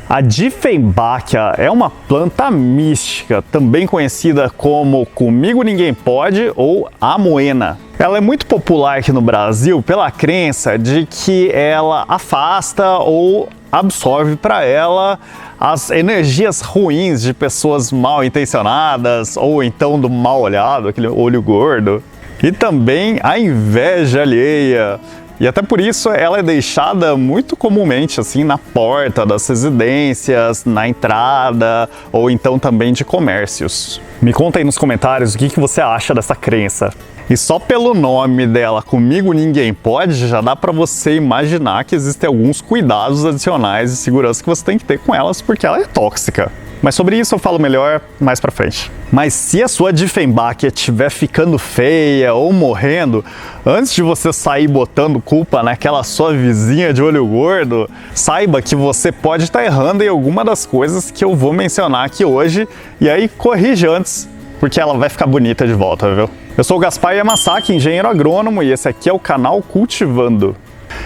A Dieffenbachia é uma planta mística, também conhecida como Comigo Ninguém Pode ou Amoena. Ela é muito popular aqui no Brasil pela crença de que ela afasta ou absorve para ela as energias ruins de pessoas mal intencionadas ou então do mal olhado, aquele olho gordo, e também a inveja alheia. E até por isso ela é deixada muito comumente assim na porta das residências, na entrada ou então também de comércios. Me conta aí nos comentários o que você acha dessa crença. E só pelo nome dela, Comigo Ninguém Pode, já dá para você imaginar que existem alguns cuidados adicionais de segurança que você tem que ter com elas porque ela é tóxica. Mas sobre isso eu falo melhor mais pra frente. Mas se a sua Dieffenbachia estiver ficando feia ou morrendo, antes de você sair botando culpa naquela sua vizinha de olho gordo, saiba que você pode estar errando em alguma das coisas que eu vou mencionar aqui hoje, e aí corrige antes, porque ela vai ficar bonita de volta, viu? Eu sou o Gaspar Yamasaki, engenheiro agrônomo, e esse aqui é o canal Cultivando.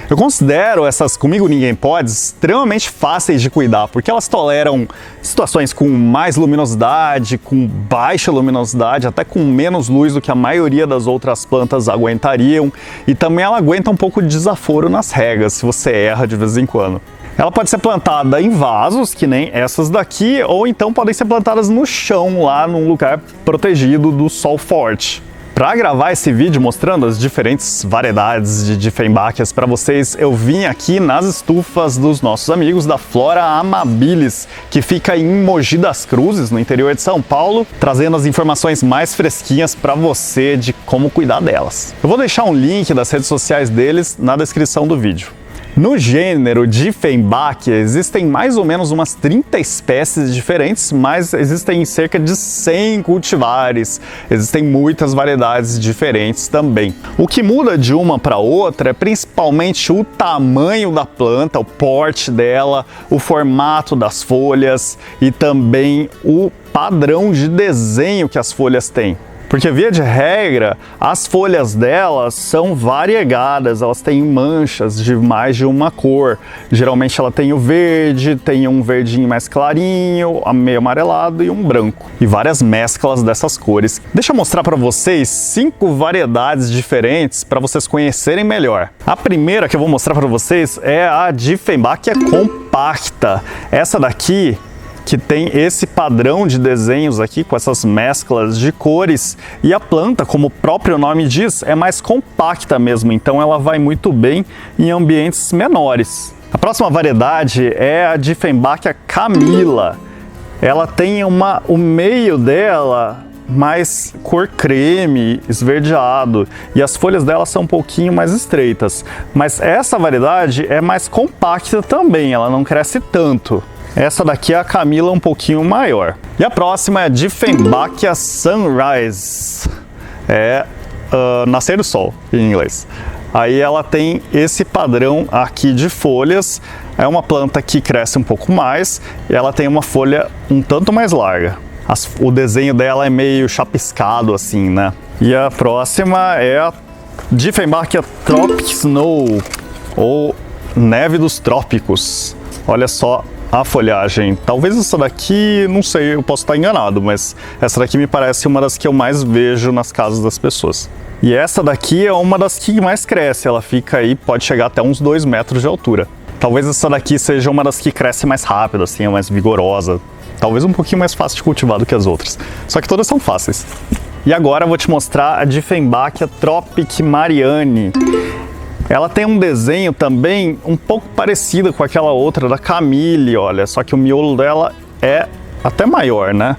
Eu considero essas Comigo Ninguém Pode extremamente fáceis de cuidar, porque elas toleram situações com mais luminosidade, com baixa luminosidade, até com menos luz do que a maioria das outras plantas aguentariam, e também ela aguenta um pouco de desaforo nas regas, se você erra de vez em quando. Ela pode ser plantada em vasos, que nem essas daqui, ou então podem ser plantadas no chão, lá num lugar protegido do sol forte. Para gravar esse vídeo mostrando as diferentes variedades de Dieffenbachias para vocês, eu vim aqui nas estufas dos nossos amigos da Flora Amabilis, que fica em Mogi das Cruzes, no interior de São Paulo, trazendo as informações mais fresquinhas para você de como cuidar delas. Eu vou deixar um link das redes sociais deles na descrição do vídeo. No gênero Dieffenbachia existem mais ou menos umas 30 espécies diferentes, mas existem cerca de 100 cultivares, existem muitas variedades diferentes também. O que muda de uma para outra é principalmente o tamanho da planta, o porte dela, o formato das folhas e também o padrão de desenho que as folhas têm. Porque, via de regra, as folhas delas são variegadas, elas têm manchas de mais de uma cor. Geralmente ela tem o verde, tem um verdinho mais clarinho, meio amarelado e um branco. E várias mesclas dessas cores. Deixa eu mostrar para vocês 5 variedades diferentes para vocês conhecerem melhor. A primeira que eu vou mostrar para vocês é a Dieffenbachia compacta. Essa daqui que tem esse padrão de desenhos aqui, com essas mesclas de cores, e a planta, como o próprio nome diz, é mais compacta mesmo, então ela vai muito bem em ambientes menores. A próxima variedade é a Dieffenbachia camila. Ela tem o meio dela mais cor creme, esverdeado, e as folhas dela são um pouquinho mais estreitas. Mas essa variedade é mais compacta também, ela não cresce tanto. Essa daqui é a camila um pouquinho maior. E a próxima é a Dieffenbachia sunrise. É nascer do sol, em inglês. Aí ela tem esse padrão aqui de folhas. É uma planta que cresce um pouco mais e ela tem uma folha um tanto mais larga. O desenho dela é meio chapiscado assim, né? E a próxima é a Dieffenbachia tropic snow, ou neve dos trópicos. Olha só a folhagem. Talvez essa daqui, não sei, eu posso estar enganado, mas essa daqui me parece uma das que eu mais vejo nas casas das pessoas. E essa daqui é uma das que mais cresce, ela fica aí, pode chegar até uns 2 metros de altura. Talvez essa daqui seja uma das que cresce mais rápido, assim, é mais vigorosa. Talvez um pouquinho mais fácil de cultivar do que as outras. Só que todas são fáceis. E agora eu vou te mostrar a Dieffenbachia tropic mariani. Ela tem um desenho também um pouco parecido com aquela outra da camille, olha, só que o miolo dela é até maior, né?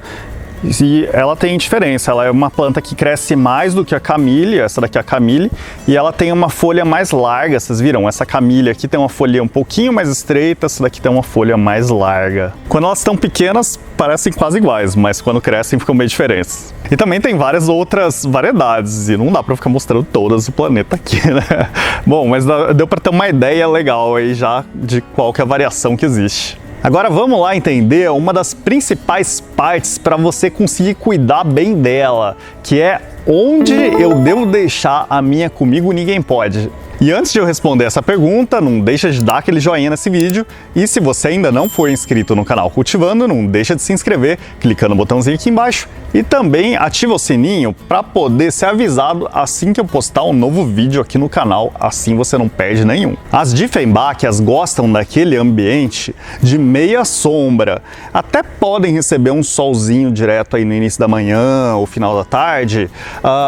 E ela tem diferença, ela é uma planta que cresce mais do que a camille, essa daqui é a camille, e ela tem uma folha mais larga, vocês viram? Essa camille aqui tem uma folha um pouquinho mais estreita, essa daqui tem uma folha mais larga. Quando elas estão pequenas, parecem quase iguais, mas quando crescem ficam bem diferentes. E também tem várias outras variedades, e não dá pra ficar mostrando todas do planeta aqui, né? Bom, mas deu pra ter uma ideia legal aí já de qual que é a variação que existe. Agora vamos lá entender uma das principais partes para você conseguir cuidar bem dela, que é onde eu devo deixar a minha Comigo Ninguém Pode. E antes de eu responder essa pergunta, não deixa de dar aquele joinha nesse vídeo. E se você ainda não for inscrito no canal Cultivando, não deixa de se inscrever, clicando no botãozinho aqui embaixo. E também ativa o sininho para poder ser avisado assim que eu postar um novo vídeo aqui no canal, assim você não perde nenhum. As Dieffenbachia gostam daquele ambiente de meia sombra. Até podem receber um solzinho direto aí no início da manhã ou final da tarde,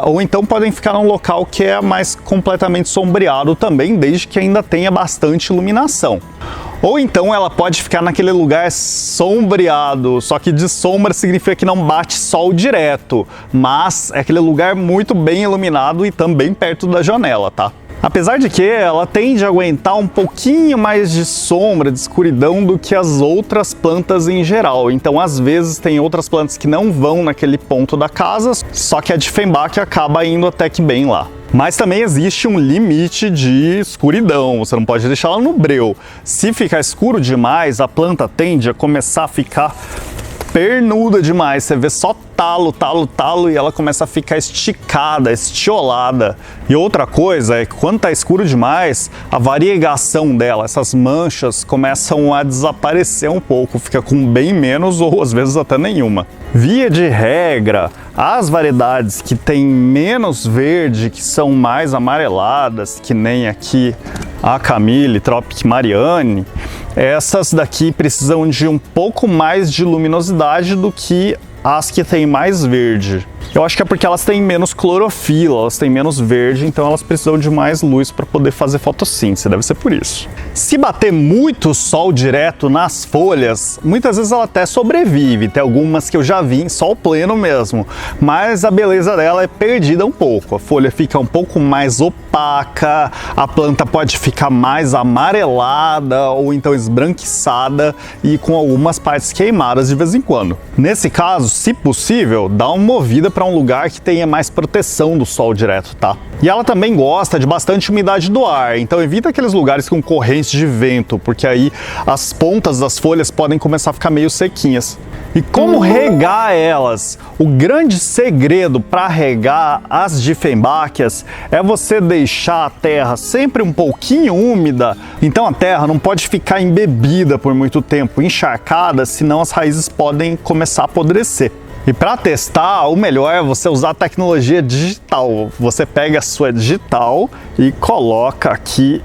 ou então podem ficar num local que é mais completamente sombreado também, desde que ainda tenha bastante iluminação. Ou então ela pode ficar naquele lugar sombreado, só que de sombra significa que não bate sol direto, mas é aquele lugar muito bem iluminado e também perto da janela, tá? Apesar de que ela tende a aguentar um pouquinho mais de sombra, de escuridão do que as outras plantas em geral. Então, às vezes, tem outras plantas que não vão naquele ponto da casa, só que a Dieffenbachia acaba indo até que bem lá. Mas também existe um limite de escuridão, você não pode deixar ela no breu. Se ficar escuro demais, a planta tende a começar a ficar pernuda demais, você vê só talo, talo, talo e ela começa a ficar esticada, estiolada. E outra coisa é que quando tá escuro demais, a variegação dela, essas manchas começam a desaparecer um pouco, fica com bem menos ou às vezes até nenhuma. Via de regra, as variedades que têm menos verde, que são mais amareladas, que nem aqui a Camille Tropic Marianne, essas daqui precisam de um pouco mais de luminosidade do que as que têm mais verde. Eu acho que é porque elas têm menos clorofila, elas têm menos verde, então elas precisam de mais luz para poder fazer fotossíntese, deve ser por isso. Se bater muito sol direto nas folhas, muitas vezes ela até sobrevive, tem algumas que eu já vi em sol pleno mesmo, mas a beleza dela é perdida um pouco, a folha fica um pouco mais opaca, a planta pode ficar mais amarelada ou então esbranquiçada e com algumas partes queimadas de vez em quando. Nesse caso, se possível, dá uma movida para um lugar que tenha mais proteção do sol direto, tá? E ela também gosta de bastante umidade do ar, então evita aqueles lugares com correntes de vento, porque aí as pontas das folhas podem começar a ficar meio sequinhas. E como regar elas? O grande segredo para regar as Dieffenbachias é você deixar a terra sempre um pouquinho úmida, então a terra não pode ficar embebida por muito tempo, encharcada, senão as raízes podem começar a apodrecer. E para testar, o melhor é você usar a tecnologia digital. Você pega a sua digital e coloca aqui,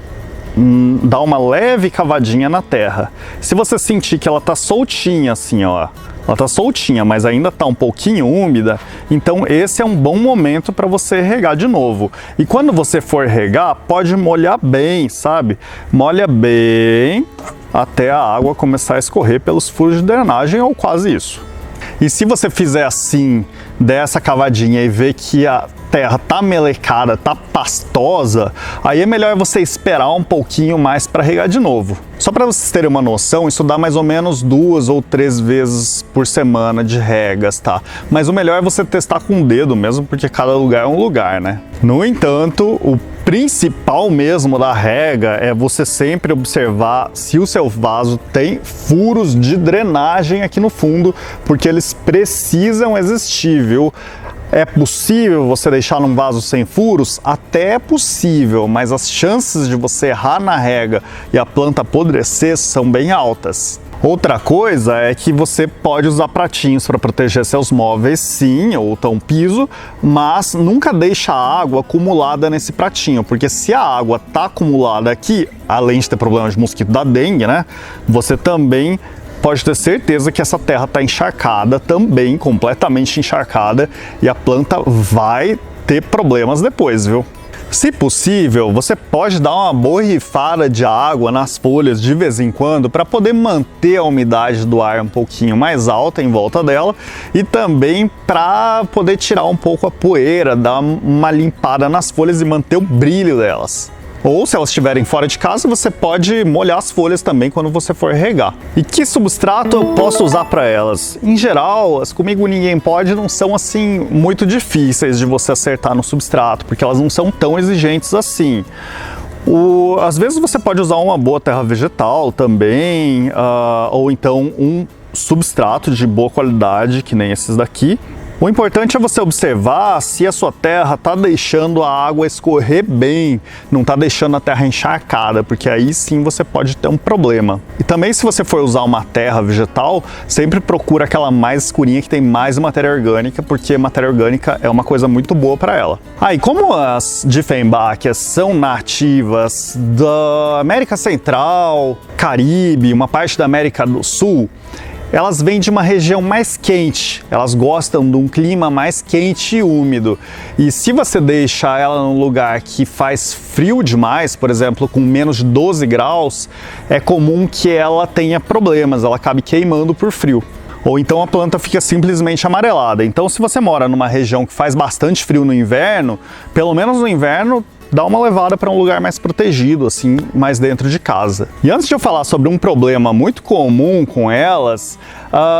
dá uma leve cavadinha na terra. Se você sentir que ela tá soltinha assim, ó, ela tá soltinha, mas ainda tá um pouquinho úmida, então esse é um bom momento para você regar de novo. E quando você for regar, pode molhar bem, sabe? Molha bem até a água começar a escorrer pelos furos de drenagem ou quase isso. E se você fizer assim, dessa cavadinha e ver que a terra tá melecada, tá pastosa, aí é melhor você esperar um pouquinho mais para regar de novo. Só para vocês terem uma noção, isso dá mais ou menos 2 ou 3 vezes por semana de regas, tá? Mas o melhor é você testar com o dedo mesmo, porque cada lugar é um lugar, né? No entanto, o principal mesmo da rega é você sempre observar se o seu vaso tem furos de drenagem aqui no fundo, porque eles precisam existir, viu? É possível você deixar num vaso sem furos? Até é possível, mas as chances de você errar na rega e a planta apodrecer são bem altas. Outra coisa é que você pode usar pratinhos para proteger seus móveis, sim, ou então piso, mas nunca deixa a água acumulada nesse pratinho, porque se a água está acumulada aqui, além de ter problema de mosquito da dengue, né, você também pode ter certeza que essa terra está encharcada também, completamente encharcada, e a planta vai ter problemas depois, viu? Se possível, você pode dar uma borrifada de água nas folhas de vez em quando para poder manter a umidade do ar um pouquinho mais alta em volta dela e também para poder tirar um pouco a poeira, dar uma limpada nas folhas e manter o brilho delas. Ou se elas estiverem fora de casa, você pode molhar as folhas também quando você for regar. E que substrato eu posso usar para elas? Em geral, as Comigo Ninguém Pode não são assim muito difíceis de você acertar no substrato, porque elas não são tão exigentes assim. Às vezes você pode usar uma boa terra vegetal também, ou então um substrato de boa qualidade, que nem esses daqui. O importante é você observar se a sua terra está deixando a água escorrer bem, não está deixando a terra encharcada, porque aí sim você pode ter um problema. E também, se você for usar uma terra vegetal, sempre procura aquela mais escurinha que tem mais matéria orgânica, porque matéria orgânica é uma coisa muito boa para ela. E como as Dieffenbachia são nativas da América Central, Caribe, uma parte da América do Sul, elas vêm de uma região mais quente, elas gostam de um clima mais quente e úmido. E se você deixa ela num lugar que faz frio demais, por exemplo, com menos de 12 graus, é comum que ela tenha problemas, ela acabe queimando por frio. Ou então a planta fica simplesmente amarelada. Então, se você mora numa região que faz bastante frio no inverno, pelo menos no inverno, dá uma levada para um lugar mais protegido, assim, mais dentro de casa. E antes de eu falar sobre um problema muito comum com elas,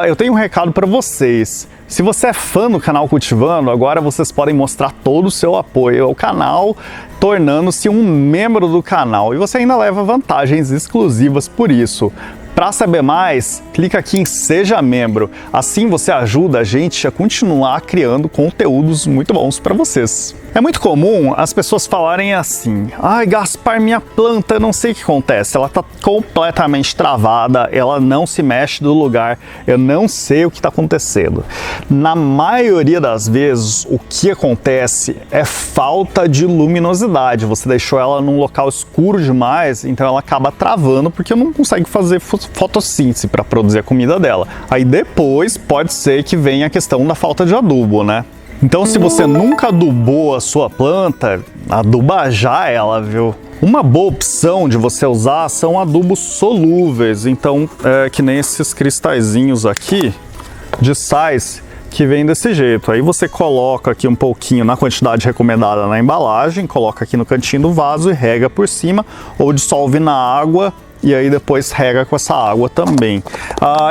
eu tenho um recado para vocês. Se você é fã do canal Cultivando, agora vocês podem mostrar todo o seu apoio ao canal, tornando-se um membro do canal. E você ainda leva vantagens exclusivas por isso. Para saber mais, clica aqui em Seja Membro. Assim você ajuda a gente a continuar criando conteúdos muito bons para vocês. É muito comum as pessoas falarem assim: ai, Gaspar, minha planta, eu não sei o que acontece, ela está completamente travada, ela não se mexe do lugar, eu não sei o que está acontecendo. Na maioria das vezes, o que acontece é falta de luminosidade. Você deixou ela num local escuro demais, então ela acaba travando porque não consegue fazer fotossíntese para produzir a comida dela. Aí depois pode ser que venha a questão da falta de adubo, né? Então, se você nunca adubou a sua planta, aduba já ela, viu? Uma boa opção de você usar são adubos solúveis. Então, que nem esses cristalzinhos aqui de sais que vem desse jeito. Aí você coloca aqui um pouquinho na quantidade recomendada na embalagem, coloca aqui no cantinho do vaso e rega por cima, ou dissolve na água e aí depois rega com essa água também.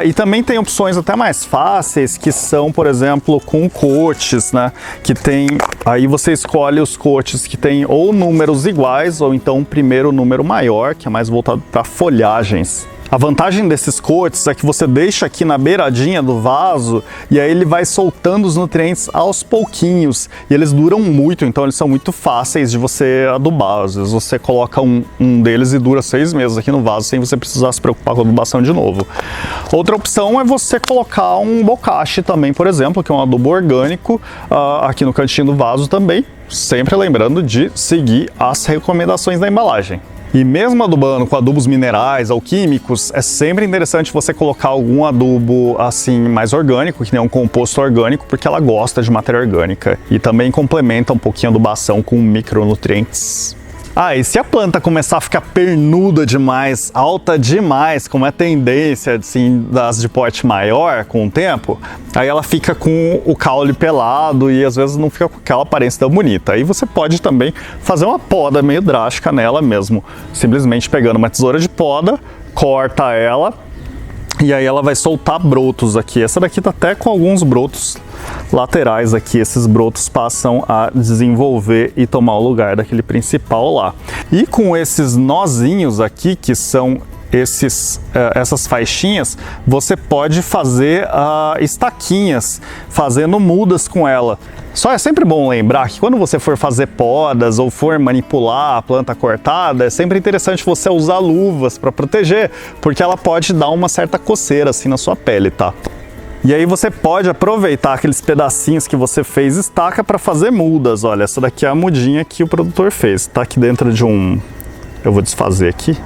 E também tem opções até mais fáceis, que são, por exemplo, com coates, né? Que tem, aí você escolhe os coates que tem ou números iguais, ou então um primeiro número maior, que é mais voltado para folhagens. A vantagem desses coates é que você deixa aqui na beiradinha do vaso e aí ele vai soltando os nutrientes aos pouquinhos. E eles duram muito, então eles são muito fáceis de você adubar. Às vezes você coloca um deles e dura 6 meses aqui no vaso sem você precisar se preocupar com a adubação de novo. Outra opção é você colocar um bocashi também, por exemplo, que é um adubo orgânico, aqui no cantinho do vaso também. Sempre lembrando de seguir as recomendações da embalagem. E mesmo adubando com adubos minerais ou químicos, é sempre interessante você colocar algum adubo assim mais orgânico, que nem um composto orgânico, porque ela gosta de matéria orgânica e também complementa um pouquinho a adubação com micronutrientes. E se a planta começar a ficar pernuda demais, alta demais, como é tendência assim, das de porte maior com o tempo, aí ela fica com o caule pelado e às vezes não fica com aquela aparência tão bonita. Aí você pode também fazer uma poda meio drástica nela mesmo, simplesmente pegando uma tesoura de poda, corta ela e aí ela vai soltar brotos aqui. Essa daqui tá até com alguns brotos laterais aqui. Esses brotos passam a desenvolver e tomar o lugar daquele principal lá. E com esses nozinhos aqui, que são essas faixinhas, você pode fazer estaquinhas, fazendo mudas com ela. Só é sempre bom lembrar que quando você for fazer podas ou for manipular a planta cortada, é sempre interessante você usar luvas para proteger, porque ela pode dar uma certa coceira assim na sua pele, tá? E aí você pode aproveitar aqueles pedacinhos que você fez estaca para fazer mudas. Olha, essa daqui é a mudinha que o produtor fez. Tá aqui dentro de um... Eu vou desfazer aqui,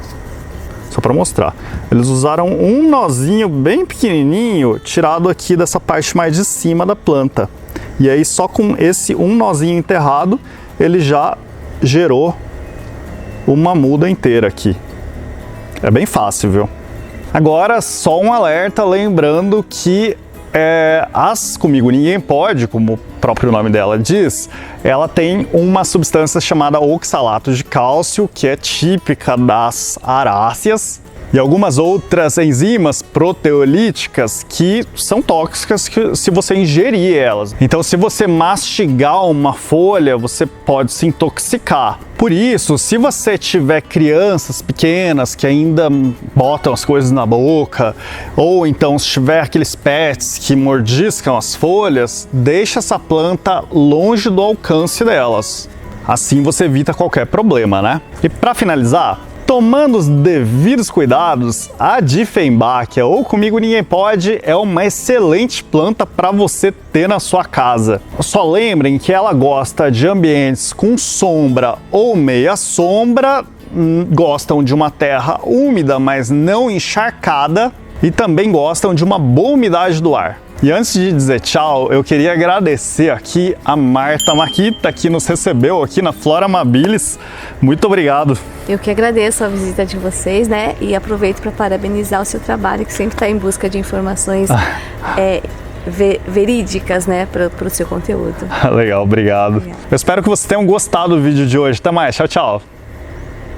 só para mostrar. Eles usaram um nozinho bem pequenininho, tirado aqui dessa parte mais de cima da planta. E aí só com esse um nozinho enterrado, ele já gerou uma muda inteira aqui. É bem fácil, viu? Agora, só um alerta, lembrando que as Comigo Ninguém Pode, como o próprio nome dela diz, ela tem uma substância chamada oxalato de cálcio, que é típica das aráceas. e algumas outras enzimas proteolíticas que são tóxicas se você ingerir elas. Então, se você mastigar uma folha, você pode se intoxicar. Por isso, se você tiver crianças pequenas que ainda botam as coisas na boca, ou então se tiver aqueles pets que mordiscam as folhas, deixa essa planta longe do alcance delas. Assim você evita qualquer problema, né? E para finalizar, tomando os devidos cuidados, a Dieffenbachia, ou Comigo Ninguém Pode, é uma excelente planta para você ter na sua casa. Só lembrem que ela gosta de ambientes com sombra ou meia sombra, gostam de uma terra úmida, mas não encharcada, e também gostam de uma boa umidade do ar. E antes de dizer tchau, eu queria agradecer aqui a Marta Makita, que nos recebeu aqui na Flora Amabilis. Muito obrigado. Eu que agradeço a visita de vocês, né? E aproveito para parabenizar o seu trabalho, que sempre está em busca de informações verídicas, né, para o seu conteúdo. Legal, obrigado. Eu espero que vocês tenham gostado do vídeo de hoje. Até mais, tchau, tchau.